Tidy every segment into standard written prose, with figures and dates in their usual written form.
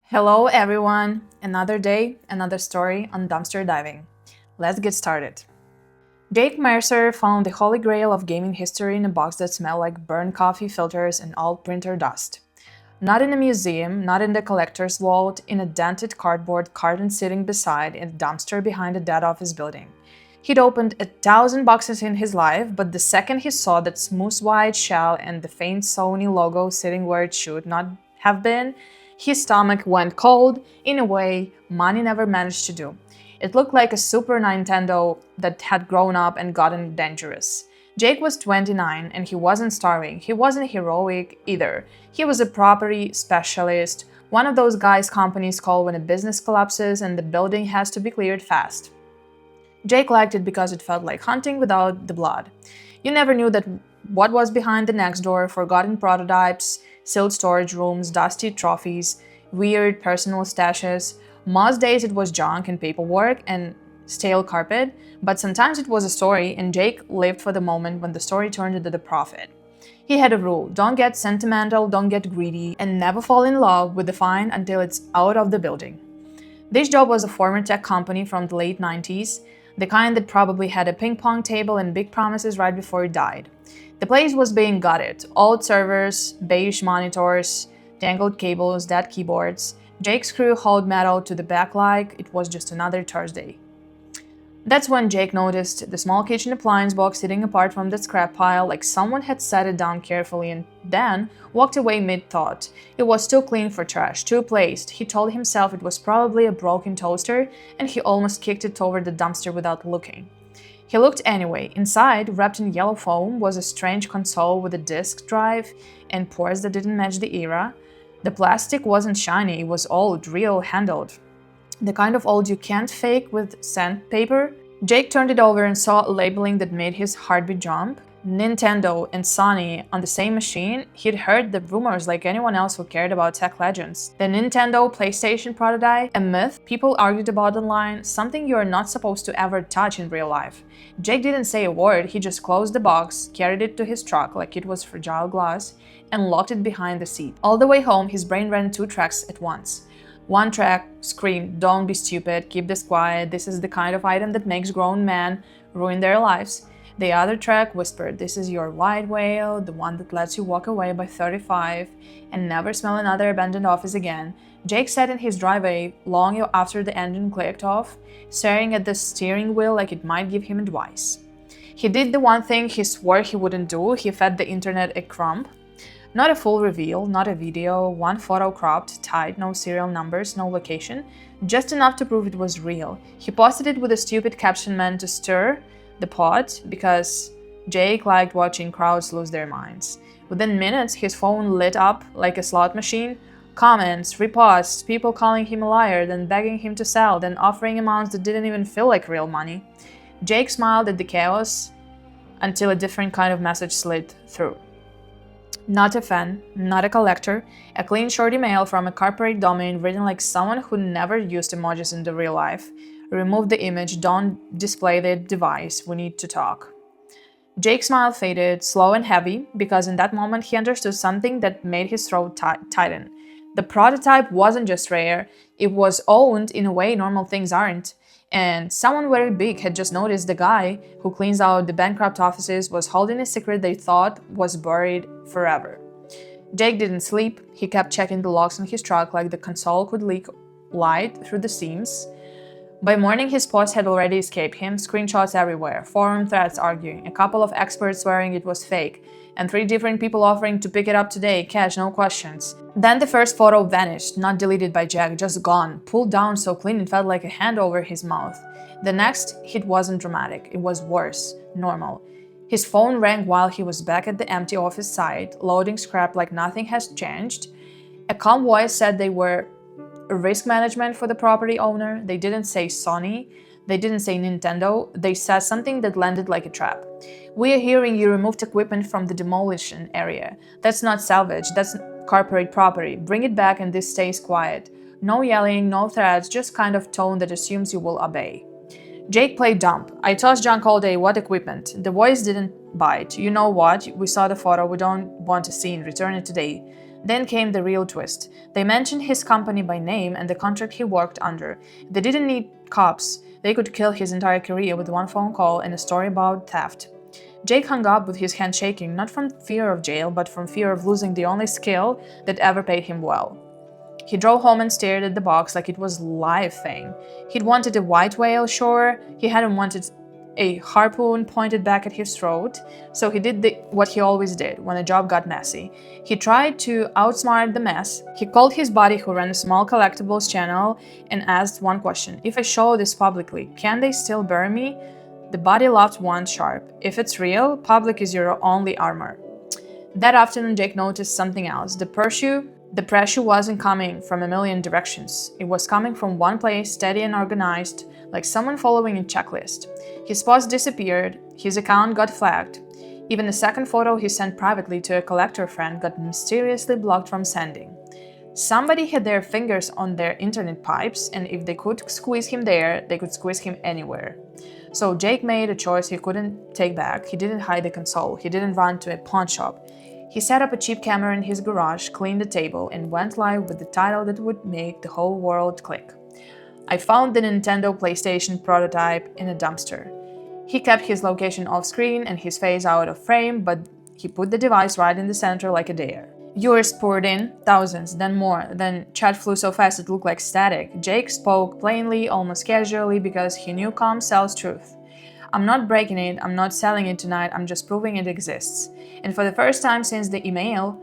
Hello, everyone. Another day, another story on dumpster diving. Let's get started. Jake Mercer found the holy grail of gaming history in a box that smelled like burned coffee filters and old printer dust. Not in a museum, not in the collector's vault, in a dented cardboard carton sitting beside a dumpster behind a dead office building. He'd opened 1,000 boxes in his life, but the second he saw that smooth white shell and the faint Sony logo sitting where it should not have been, his stomach went cold in a way money never managed to do. It looked like a Super Nintendo that had grown up and gotten dangerous. Jake was 29 and he wasn't starving. He wasn't heroic either. He was a property specialist, one of those guys companies call when a business collapses and the building has to be cleared fast. Jake liked it because it felt like hunting without the blood. You never knew that what was behind the next door, forgotten prototypes, sealed storage rooms, dusty trophies, weird personal stashes. Most days it was junk and paperwork and stale carpet, but sometimes it was a story, and Jake lived for the moment when the story turned into the profit. He had a rule: don't get sentimental, don't get greedy, and never fall in love with the find until it's out of the building. This job was a former tech company from the late 90s, the kind that probably had a ping pong table and big promises right before it died. The place was being gutted: old servers, beige monitors, tangled cables, dead keyboards. Jake's crew hauled metal to the back like it was just another Thursday. That's when Jake noticed the small kitchen appliance box sitting apart from the scrap pile, like someone had set it down carefully and then walked away mid-thought. It was too clean for trash, too placed. He told himself it was probably a broken toaster, and he almost kicked it over the dumpster without looking. He looked anyway. Inside, wrapped in yellow foam, was a strange console with a disk drive and ports that didn't match the era. The plastic wasn't shiny, it was old, real, handled. The kind of old you can't fake with sandpaper. Jake turned it over and saw a labeling that made his heartbeat jump. Nintendo and Sony on the same machine. He'd heard the rumors like anyone else who cared about tech legends. The Nintendo PlayStation prototype, a myth people argued about online, something you're not supposed to ever touch in real life. Jake didn't say a word, he just closed the box, carried it to his truck like it was fragile glass, and locked it behind the seat. All the way home, his brain ran two tracks at once. One track screamed, "Don't be stupid, keep this quiet, this is the kind of item that makes grown men ruin their lives." The other track whispered, "This is your white whale, the one that lets you walk away by 35 and never smell another abandoned office again." Jake sat in his driveway long after the engine clicked off, staring at the steering wheel like it might give him advice. He did the one thing he swore he wouldn't do: he fed the internet a crumb. Not a full reveal, not a video, one photo cropped, tight, no serial numbers, no location, just enough to prove it was real. He posted it with a stupid caption meant to stir the pot because Jake liked watching crowds lose their minds. Within minutes, his phone lit up like a slot machine. Comments, reposts, people calling him a liar, then begging him to sell, then offering amounts that didn't even feel like real money. Jake smiled at the chaos until a different kind of message slid through. Not a fan, not a collector, a clean short email from a corporate domain written like someone who never used emojis in the real life. Remove the image, don't display the device, we need to talk. Jake's smile faded, slow and heavy, because in that moment he understood something that made his throat tighten. The prototype wasn't just rare, it was owned in a way normal things aren't. And someone very big had just noticed the guy who cleans out the bankrupt offices was holding a secret they thought was buried forever. Jake didn't sleep. He kept checking the locks on his truck like the console could leak light through the seams. By morning, his post had already escaped him, screenshots everywhere, forum threads arguing, a couple of experts swearing it was fake, and 3 different people offering to pick it up today, cash, no questions. Then the first photo vanished, not deleted by Jack, just gone, pulled down so clean it felt like a hand over his mouth. The next hit wasn't dramatic, it was worse, normal. His phone rang while he was back at the empty office site, loading scrap like nothing has changed. A calm voice said they were risk management for the property owner. They didn't say Sony, they didn't say Nintendo, they said something that landed like a trap. "We are hearing you removed equipment from the demolition area. That's not salvage, that's corporate property. Bring it back and this stays quiet. No yelling, no threats, just kind of tone that assumes you will obey." Jake played dumb. "I toss junk all day, what equipment?" The voice didn't bite. "You know what? We saw the photo, we don't want a scene, return it today." Then came the real twist. They mentioned his company by name and the contract he worked under. They didn't need cops. They could kill his entire career with one phone call and a story about theft. Jake hung up with his hand shaking, not from fear of jail, but from fear of losing the only skill that ever paid him well. He drove home and stared at the box like it was a live thing. He'd wanted a white whale, sure. He hadn't wanted a harpoon pointed back at his throat, so he did what he always did when a job got messy. He tried to outsmart the mess. He called his buddy who ran a small collectibles channel and asked one question: if I show this publicly, can they still bury me? The buddy laughed once sharp. If it's real, public is your only armor. That afternoon, Jake noticed something else. The pressure wasn't coming from a million directions. It was coming from one place, steady and organized, like someone following a checklist. His post disappeared, his account got flagged. Even the second photo he sent privately to a collector friend got mysteriously blocked from sending. Somebody had their fingers on their internet pipes, and if they could squeeze him there, they could squeeze him anywhere. So Jake made a choice he couldn't take back. He didn't hide the console. He didn't run to a pawn shop. He set up a cheap camera in his garage, cleaned the table, and went live with the title that would make the whole world click. I found the Nintendo PlayStation prototype in a dumpster. He kept his location off screen and his face out of frame, but he put the device right in the center like a dare. Viewers poured in, thousands, then more. Then chat flew so fast it looked like static. Jake spoke plainly, almost casually, because he knew calm sells truth. I'm not breaking it, I'm not selling it tonight, I'm just proving it exists. And for the first time since the email,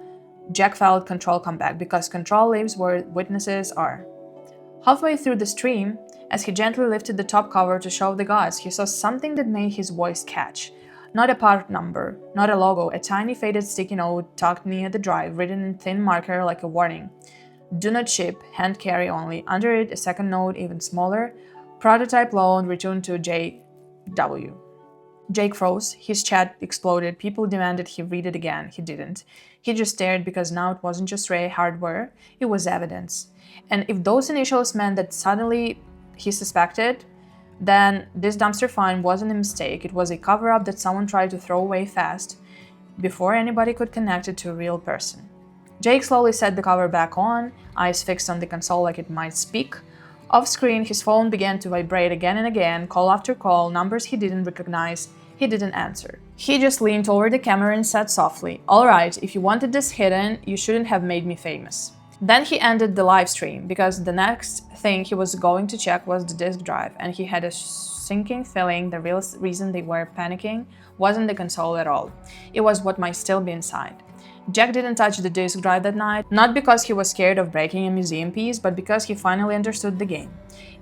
Jack felt control come back, because control lives where witnesses are. Halfway through the stream, as he gently lifted the top cover to show the gods, he saw something that made his voice catch. Not a part number, not a logo, a tiny faded sticky note tucked near the drive, written in thin marker like a warning. Do not ship, hand carry only. Under it, a second note, even smaller. Prototype loan returned to J.W. Jake froze, his chat exploded, people demanded he read it again. He didn't. He just stared, because now it wasn't just rare hardware, it was evidence. And if those initials meant that suddenly he suspected, then this dumpster find wasn't a mistake. It was a cover-up that someone tried to throw away fast before anybody could connect it to a real person. Jake slowly set the cover back on, eyes fixed on the console like it might speak. Off screen, his phone began to vibrate again and again, call after call, numbers he didn't recognize. He didn't answer. He just leaned over the camera and said softly, "All right, if you wanted this hidden, you shouldn't have made me famous." Then he ended the live stream, because the next thing he was going to check was the disk drive, and he had a sinking feeling the real reason they were panicking wasn't the console at all. It was what might still be inside. Jack didn't touch the disk drive that night, not because he was scared of breaking a museum piece, but because he finally understood the game.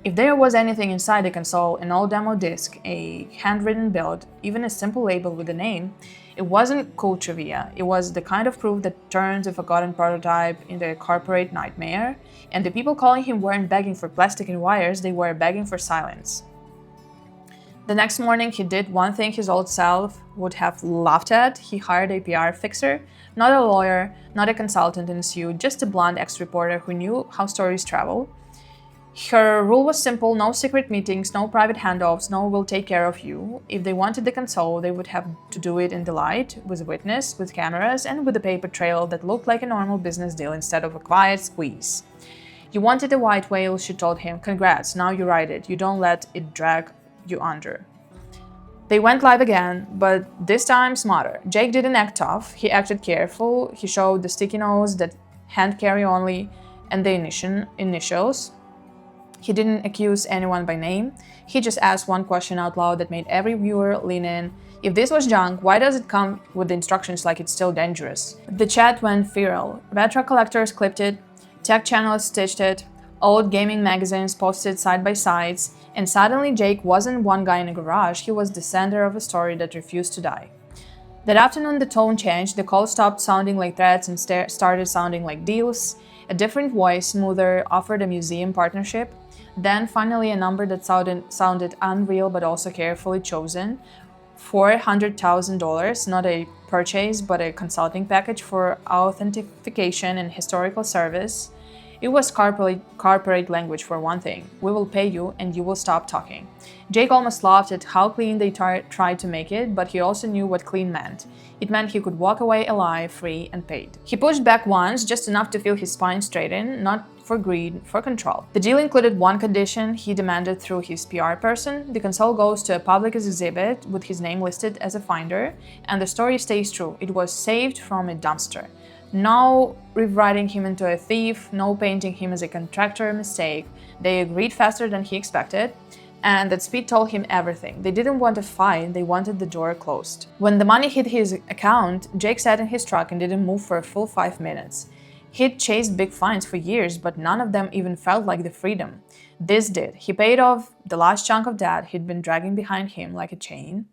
If there was anything inside the console, an old demo disc, a handwritten build, even a simple label with a name, it wasn't cool trivia. It was the kind of proof that turns a forgotten prototype into a corporate nightmare, and the people calling him weren't begging for plastic and wires, they were begging for silence. The next morning, he did one thing his old self would have laughed at. He hired a PR fixer, not a lawyer, not a consultant in a suit, just a blonde ex-reporter who knew how stories travel. Her rule was simple: no secret meetings, no private handoffs, no "we'll take care of you." If they wanted the console, they would have to do it in the light, with a witness, with cameras, and with a paper trail that looked like a normal business deal instead of a quiet squeeze. You wanted a white whale, she told him. Congrats, now you ride it. You don't let it drag you under. They went live again, but this time smarter. Jake didn't act tough, he acted careful. He showed the sticky notes, that hand carry only, and the initials. He didn't accuse anyone by name. He just asked one question out loud that made every viewer lean in. If this was junk, why does it come with the instructions like it's still dangerous? The chat went viral. Retro collectors clipped it, tech channels stitched it, old gaming magazines posted side by sides, and suddenly Jake wasn't one guy in a garage, he was the center of a story that refused to die. That afternoon the tone changed, the call stopped sounding like threats and started sounding like deals. A different voice, smoother, offered a museum partnership. Then finally a number that sounded unreal but also carefully chosen. $400,000, not a purchase but a consulting package for authentication and historical service. It was corporate language for one thing. We will pay you and you will stop talking. Jake almost laughed at how clean they tried to make it, but he also knew what clean meant. It meant he could walk away alive, free, and paid. He pushed back once, just enough to feel his spine straighten, not for greed, for control. The deal included one condition he demanded through his PR person: the console goes to a public exhibit with his name listed as a finder, and the story stays true. It was saved from a dumpster. No rewriting him into a thief, no painting him as a contractor mistake. They agreed faster than he expected, and that speed told him everything. They didn't want a fight, they wanted the door closed. When the money hit his account, Jake sat in his truck and didn't move for a full 5 minutes. He'd chased big fines for years, but none of them even felt like the freedom. This did. He paid off the last chunk of debt he'd been dragging behind him like a chain.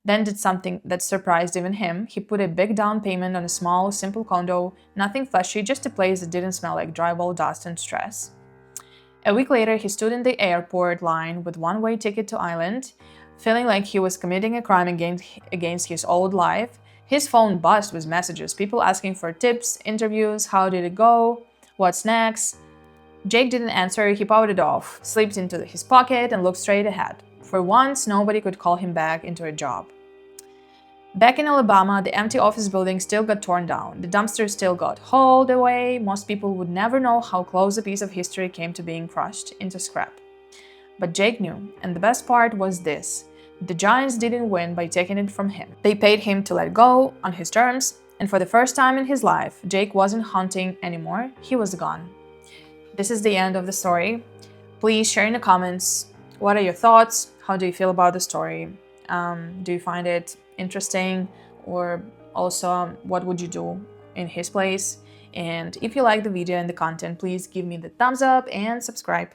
Then did something that surprised even him. He put a big down payment on a small, simple condo, nothing flashy, just a place that didn't smell like drywall, dust, and stress. A week later, he stood in the airport line with one-way ticket to Ireland, feeling like he was committing a crime against his old life. His phone buzzed with messages, people asking for tips, interviews, how did it go, what's next. Jake didn't answer, he powered it off, slipped into his pocket, and looked straight ahead. For once, nobody could call him back into a job. Back in Alabama, the empty office building still got torn down. The dumpster still got hauled away. Most people would never know how close a piece of history came to being crushed into scrap. But Jake knew, and the best part was this: the Giants didn't win by taking it from him. They paid him to let go, on his terms, and for the first time in his life, Jake wasn't hunting anymore, he was gone. This is the end of the story. Please share in the comments, what are your thoughts? How do you feel about the story? Do you find it interesting, or also what would you do in his place? And if you like the video and the content, please give me the thumbs up and subscribe.